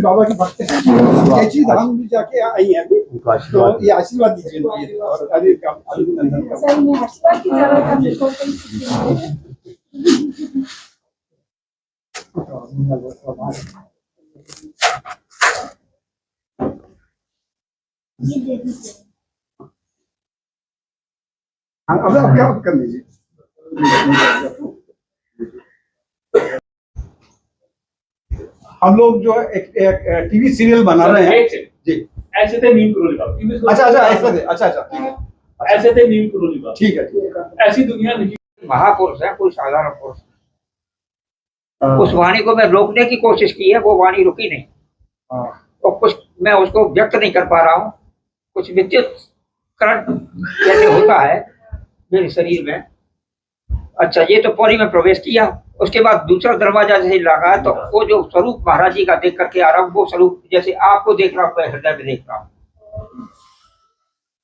बाबा की भक्त हैं, कैची धाम भी जाके आई हैं अभी, तो ये आशीर्वाद दीजिए इनके और अभी अभिनंदन का। सही में आशीर्वाद की जरूरत है हमको कहीं। ये दे दीजिए। अब क्या कर लीजिए। हम लोग जो एक टीवी सीरियल बना रहे हैं जी। ऐसे थे नीम करोली बाबा। अच्छा ऐसे थे, अच्छा ऐसे थे नीम करोली बाबा। ठीक है। ऐसी दुनिया नहीं। महापुरुष है, कोई साधारण पुरुष। उस वाणी को मैं रोकने की कोशिश की है, वो वाणी रुकी नहीं। और कुछ मैं उसको व्यक्त नहीं कर पा रहा हूँ। कुछ विद्युत करंट जैसे होता है मेरे शरीर में। अच्छा, ये तो पौड़ी में प्रवेश किया, उसके बाद दूसरा दरवाजा जैसे लगा तो वो जो स्वरूप महाराज जी का देख करके आ रहा हूँ, वो स्वरूप जैसे आपको देख रहा हूँ, मैं हृदय में देख रहा हूँ।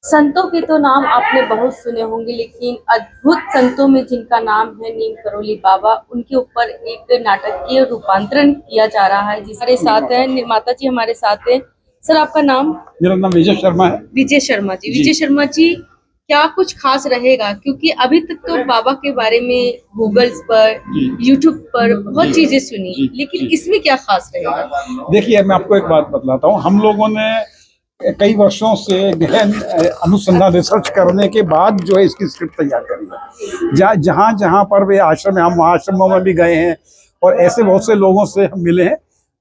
संतों के तो नाम आपने बहुत सुने होंगे, लेकिन अद्भुत संतों में जिनका नाम है नीम करोली बाबा, उनके ऊपर एक नाटकीय रूपांतरण किया जा रहा है। जिसके साथ है निर्माता जी हमारे साथ है। सर, आपका नाम? मेरा नाम विजय शर्मा है। विजय शर्मा जी। विजय शर्मा जी, क्या कुछ खास रहेगा? क्योंकि अभी तक तो बाबा के बारे में गूगल्स पर, यूट्यूब पर बहुत चीजें सुनी, लेकिन इसमें क्या खास रहेगा? देखिए, मैं आपको एक बात बतलाता हूँ। हम लोगों ने कई वर्षों से गहन अनुसंधान रिसर्च करने के बाद जो है इसकी स्क्रिप्ट तैयार करी है। जहाँ पर वे आश्रम है, हम आश्रमों में भी गए हैं और ऐसे बहुत से लोगों से हम मिले हैं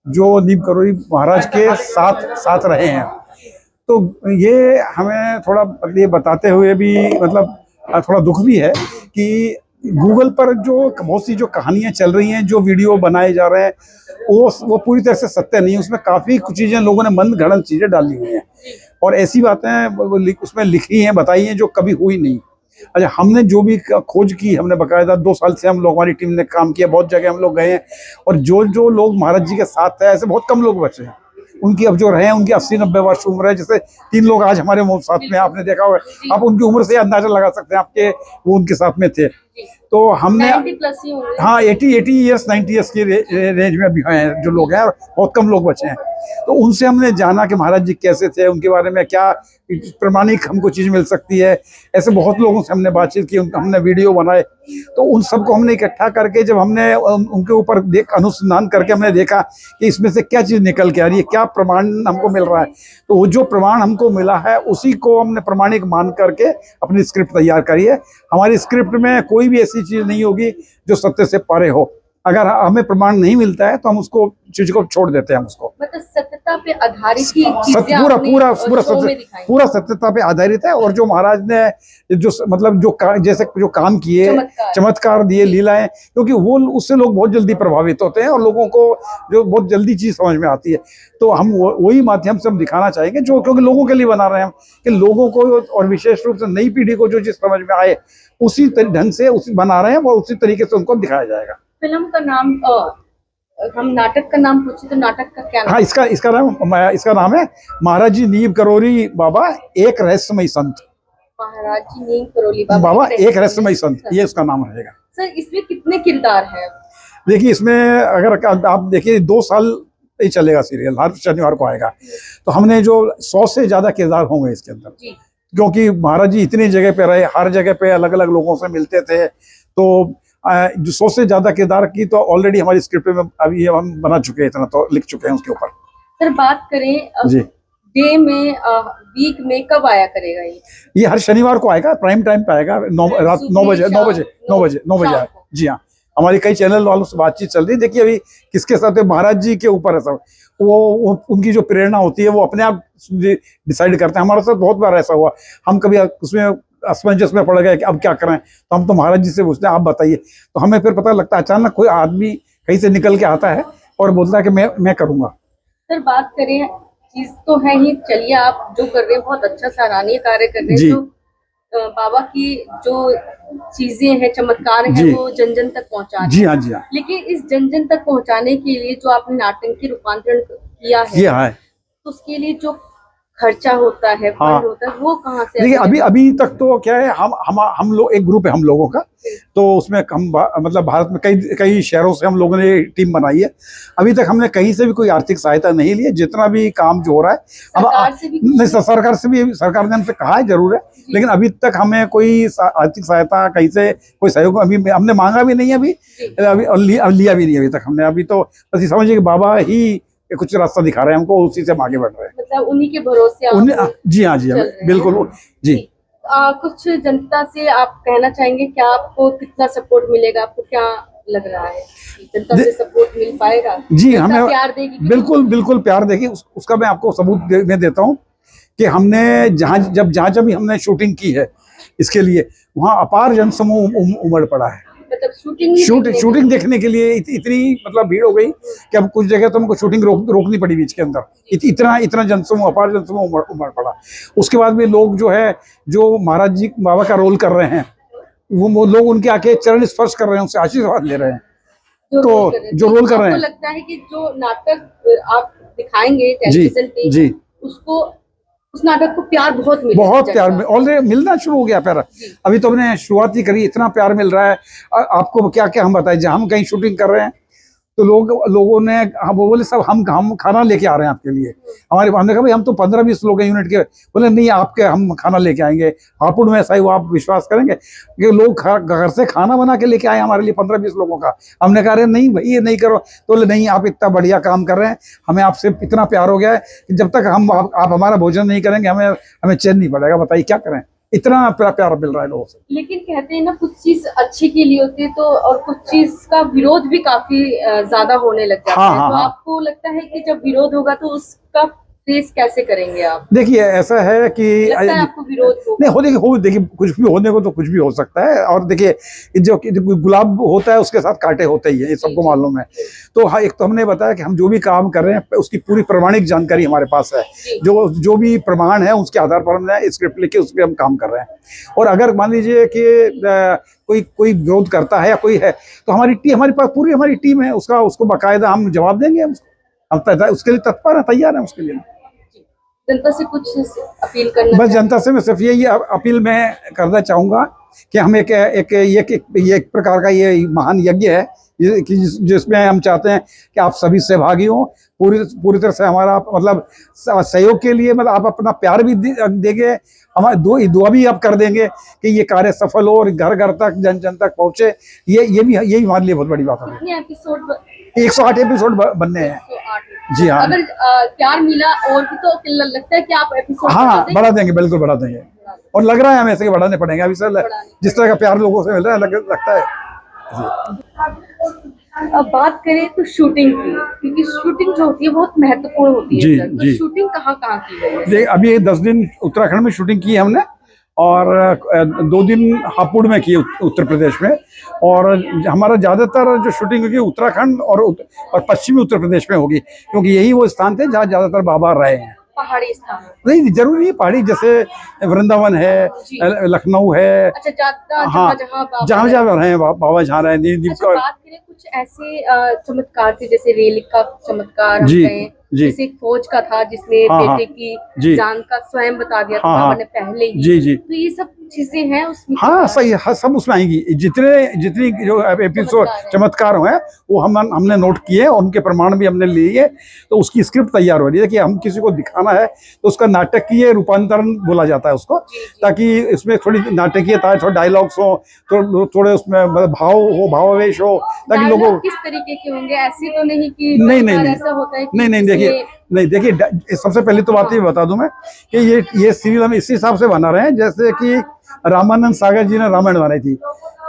जो नीम करोली महाराज के साथ रहे हैं। तो ये हमें थोड़ा ये बताते हुए भी मतलब थोड़ा दुख भी है कि गूगल पर जो बहुत सी जो कहानियां चल रही हैं, जो वीडियो बनाए जा रहे हैं, वो पूरी तरह से सत्य नहीं है। उसमें काफ़ी कुछ चीज़ें लोगों ने मन गढ़ंत चीज़ें डाली हुई हैं और ऐसी बातें उसमें लिखी हैं, बताई हैं जो कभी हुई नहीं। अच्छा, हमने जो भी खोज की, हमने बाकायदा 2 साल से हम लोग, हमारी टीम ने काम किया, बहुत जगह हम लोग गए हैं और जो लोग महाराज जी के साथ थे, ऐसे बहुत कम लोग बचे हैं। उनकी अब जो रहे हैं, उनकी 80-90 वर्ष उम्र है। जैसे 3 लोग आज हमारे साथ में, आपने देखा होगा, आप उनकी उम्र से अंदाजा लगा सकते हैं, आपके वो उनके साथ में थे। तो हमने 90+ ही होंगे। हाँ 80 ईयर्स 90 ईयर्स की रेंज में भी हैं जो लोग हैं, बहुत कम लोग बचे हैं। तो उनसे हमने जाना कि महाराज जी कैसे थे, उनके बारे में क्या प्रमाणिक हमको चीज़ मिल सकती है। ऐसे बहुत लोगों से हमने बातचीत की, हमने वीडियो बनाए। तो उन सबको हमने इकट्ठा करके जब हमने उनके ऊपर अनुसंधान करके हमने देखा कि इसमें से क्या चीज़ निकल के आ रही है, क्या प्रमाण हमको मिल रहा है, तो वो जो प्रमाण हमको मिला है उसी को हमने प्रमाणिक मान करके अपनी स्क्रिप्ट तैयार करी है। हमारी स्क्रिप्ट में कोई भी ऐसी चीज़ नहीं होगी जो सत्य से परे हो। अगर हमें प्रमाण नहीं मिलता है तो हम उसको चीज को छोड़ देते हैं। हम उसको मतलब सत्यता पे आधारित ही पूरा सत्यता पे आधारित है। और जो महाराज ने जो मतलब जो काम किए, चमत्कार दिए, लीलाएं, क्योंकि वो उससे लोग बहुत जल्दी प्रभावित होते हैं और लोगों को जो बहुत जल्दी चीज समझ में आती है। तो हम वही माध्यम से हम दिखाना चाहेंगे, जो क्योंकि लोगों के लिए बना रहे हैं हम, कि लोगों को और विशेष रूप से नई पीढ़ी को जो चीज समझ में आए उसी ढंग से बना रहे हैं और उसी तरीके से उनको दिखाया जाएगा। फिल्म का नाम, हम नाटक का नाम पूछे तो नाटक का क्या नाम? हाँ, इसका नाम है महाराज जी नीम करोली बाबा एक रहस्यमय संत। महाराज जी नीम करोली बाबा एक रहस्यमय संत, ये उसका नाम रहेगा। सर, इसमें कितने किरदार हैं? देखिए, इसमें अगर आप देखिए 2 साल ही चलेगा सीरियल, हर शनिवार को आएगा। तो हमने जो 100 से ज्यादा किरदार होंगे इसके अंदर, क्योंकि महाराज जी इतनी जगह पे रहे, हर जगह पे अलग अलग लोगों से मिलते थे। तो जो 100 से ज्यादा किरदार की तो ऑलरेडी हमारी स्क्रिप्ट में अभी हम बना चुके हैं, इतना तो लिख चुके हैं उसके ऊपर। सर, बात करें जी डे में, वीक में कब आया करेगा ये? हर शनिवार को आएगा, प्राइम टाइम पे आएगा, रात 9 बजे। जी हाँ, हमारी कई चैनल वालों से बातचीत चल रही है। देखिए, अभी किसके साथ है, महाराज जी के ऊपर है सब। वो उनकी जो प्रेरणा होती है वो अपने आप डिसाइड करते हैं। हमारे साथ बहुत बार ऐसा हुआ, हम कभी उसमें असमंजस में पड़ गए कि अब क्या करें, तो हम तो महाराज जी से पूछते हैं, आप बताइए। तो हमें फिर पता लगता है, अचानक कोई आदमी कहीं से निकल के आता है और बोलता है कि मैं करूँगा। सर, बात करें, चीज तो है ही, चलिए आप जो कर रहे हैं बहुत अच्छा सराहनीय कार्य कर रहे हैं। तो बाबा की जो चीजें हैं, चमत्कार है, वो जन जन तक पहुंचा रहे हैं। जी हाँ, जी हाँ। लेकिन इस जन जन तक पहुंचाने के लिए जो आपने नाटक की रूपांतरण किया है, तो उसके लिए जो खर्चा होता है, हाँ। फंड होता है, वो कहाँ से? देखिए अभी तक तो क्या है, हम लोग एक ग्रुप है हम लोगों का, तो उसमें हम मतलब भारत में कई शहरों से हम लोगों ने टीम बनाई है। अभी तक हमने कहीं से भी कोई आर्थिक सहायता नहीं ली है। जितना भी काम जो हो रहा है सरकार से भी नहीं, सरकार ने हमसे कहा है जरूर है, लेकिन अभी तक हमें कोई आर्थिक सहायता कहीं से कोई सहयोग अभी हमने मांगा भी नहीं है अभी और लिया भी नहीं अभी तक हमने। अभी तो बस ये समझिए कि बाबा ही कुछ रास्ता दिखा रहे हैं हमको, उसी से हम आगे बढ़ रहे हैं। मतलब उन्हीं के भरोसे आप जी हाँ चल रहे हैं। बिल्कुल जी। कुछ जनता से आप कहना चाहेंगे क्या? आपको कितना सपोर्ट मिलेगा? आपको क्या लग रहा है, जनता से सपोर्ट मिल पाएगा? जी हमें प्यार देगी? बिल्कुल प्यार देगी। उसका मैं आपको सबूत मैं देता हूँ कि हमने जहाँ भी हमने शूटिंग की है इसके लिए, वहाँ अपार जनसमूह उमड़ पड़ा है। मतलब शूटिंग देखने के लिए इतनी मतलब भीड़ हो गई कि अब कुछ जगह तो हमको शूटिंग रोकनी पड़ी बीच के अंदर। इतना जनसमूह, अपार जनसमूह उमड़ पड़ा। उसके बाद भी लोग जो महाराज जी बाबा का रोल कर रहे हैं, वो लोग उनके आके चरण स्पर्श कर रहे हैं, उनसे आशीर्वाद ले रहे हैं। तो जो रोल कर रहे हैं, लगता है कि जो नाटक आप दिखाएंगे टेलीविजन पे, जी उसको, उस नाटक को प्यार बहुत प्यार ऑलरेडी मिलना शुरू हो गया प्यार। अभी तो हमने शुरुआत ही करी, इतना प्यार मिल रहा है। आपको क्या क्या हम बताएं, जहाँ हम कहीं शूटिंग कर रहे हैं तो लोगों ने वो बोले सब हम खाना लेके आ रहे हैं आपके लिए। हमने कहा भाई हम तो 15-20 लोग हैं यूनिट के। बोले नहीं, आपके हम खाना लेके आएंगे। हापुड़ में ऐसा ही हुआ, आप विश्वास करेंगे कि लोग घर से खाना बना के लेके आए हमारे लिए 15-20 लोगों का। हमने कहा अरे नहीं भाई ये नहीं करो, तो बोले नहीं आप इतना बढ़िया काम कर रहे हैं, हमें आपसे इतना प्यार हो गया है कि जब तक आप हमारा भोजन नहीं करेंगे हमें चैन नहीं पड़ेगा। बताइए क्या करें, इतना प्यार मिल रहा है लोगों से। लेकिन कहते हैं ना, कुछ चीज अच्छे के लिए होती है तो, और कुछ चीज का विरोध भी काफी ज्यादा होने लग जाता है। तो आपको लगता है कि जब विरोध होगा तो उसका फेस कैसे करेंगे आप? देखिए ऐसा है कि आपको विरोध नहीं देखिए कुछ भी होने को तो कुछ भी हो सकता है। और देखिए जो गुलाब होता है उसके साथ कांटे होते ही है, ये सबको मालूम है। तो हाँ, एक तो हमने बताया कि हम जो भी काम कर रहे हैं उसकी पूरी प्रमाणिक जानकारी हमारे पास है। जो भी प्रमाण है उसके आधार पर हमने स्क्रिप्ट लिख के उस पर हम काम कर रहे हैं। और अगर मान लीजिए कि कोई विरोध करता है या कोई है, तो हमारे पास पूरी हमारी टीम है, उसको बाकायदा हम जवाब देंगे। हम उसके लिए तत्पर है, तैयार है उसके लिए। जनता से कुछ अपील करना? बस जनता से मैं सिर्फ यही अपील मैं करना चाहूँगा कि हम एक प्रकार का ये महान यज्ञ है जिसमें हम चाहते हैं कि आप सभी सहभागी हों, पूरी तरह से हमारा मतलब सहयोग के लिए, मतलब आप अपना प्यार भी देंगे, हमारे दुआ भी आप कर देंगे कि ये कार्य सफल हो और घर घर तक जन तक पहुँचे। यही हमारे लिए बहुत बड़ी बात है। 108 एपिसोड बनने हैं। जी हाँ, अगर प्यार मिला और भी तो लगता है कि आप एपिसोड बढ़ा देंगे, बिल्कुल बढ़ा देंगे। और लग रहा है हमें ऐसे बढ़ाने पड़ेंगे अभी सर, जिस तरह का प्यार लोगों से मिल रहा है लगता है। अब बात करें तो शूटिंग की, क्योंकि शूटिंग जो होती है बहुत महत्वपूर्ण होती है सर। तो शूटिंग कहाँ की गई है? अभी 10 दिन उत्तराखंड में शूटिंग की है हमने, और 2 दिन हापुड़ में की उत्तर प्रदेश में। और हमारा ज़्यादातर जो शूटिंग होगी उत्तराखंड और पश्चिमी उत्तर प्रदेश में होगी, क्योंकि यही वो स्थान थे जहाँ ज़्यादातर बाबा रहे हैं। पहाड़ी स्थान नहीं जरूरी नहीं, पहाड़ी जैसे वृंदावन है, लखनऊ है, हाँ जहाँ रहे हैं बाबा, जहाँ रहे हैं। बात करें कुछ ऐसे चमत्कार थे, जैसे रेल का चमत्कार, जैसे एक फौज का था जिसने बेटे की जान का स्वयं बता दिया था बाबा ने पहले ही। तो ये सब चीजें हैं उसमें? हाँ सही है, सब उसमें आएंगी। जितनी जो एपिसोड चमत्कार हुए वो हमने नोट किए और उनके प्रमाण भी हमने लिए। तो उसकी स्क्रिप्ट तैयार हो रही है कि हम किसी को दिखाना है तो उसका नाटकीय रूपांतरण बोला जाता है उसको, ताकि इसमें थोड़ी नाटकीयता है, थोड़े डायलॉग्स हो, थोड़े उसमें मतलब भाव हो, भावावेश हो, ताकि लोगों किस तरीके के होंगे? ऐसे तो नहीं कि नहीं ऐसा होता है नहीं देखिए सबसे पहले तो बात ये बता दूं मैं कि ये सीरियल हम इसी हिसाब से बना रहे हैं जैसे कि रामानंद सागर जी ने रामायण बनाई थी,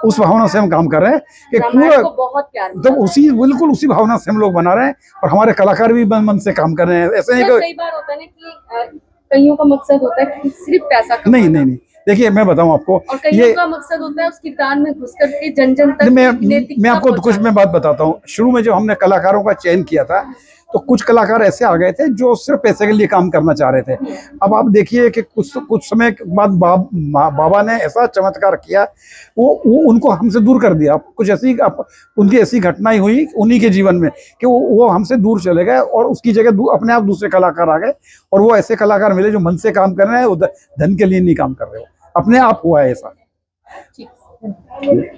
उस भावना से हम काम कर रहे हैं कि पूरा बहुत प्यार, तो बिल्कुल उसी भावना से हम लोग बना रहे हैं। और हमारे कलाकार भी मन से काम कर रहे हैं। ऐसे नहीं कई बार होता है ना कि कईयों का मकसद होता है कि सिर्फ पैसा नहीं देखिए मैं बताऊं आपको, और कईयों का मकसद होता है उस किरदार में घुस करके जन तक। मैं आपको कुछ मैं बात बताता हूँ। शुरू में जब हमने कलाकारों का चयन किया था तो कुछ कलाकार ऐसे आ गए थे जो सिर्फ पैसे के लिए काम करना चाह रहे थे। अब आप देखिए कि कुछ समय के बाद बाबा ने ऐसा चमत्कार किया, वो उनको हमसे दूर कर दिया। कुछ ऐसी उनकी ऐसी घटनाएं हुई उन्हीं के जीवन में कि वो हमसे दूर चले गए और उसकी जगह अपने आप दूसरे कलाकार आ गए, और वो ऐसे कलाकार मिले जो मन से काम कर रहे हैं, वो धन के लिए नहीं काम कर रहे हो, अपने आप हुआ है ऐसा। ठीक।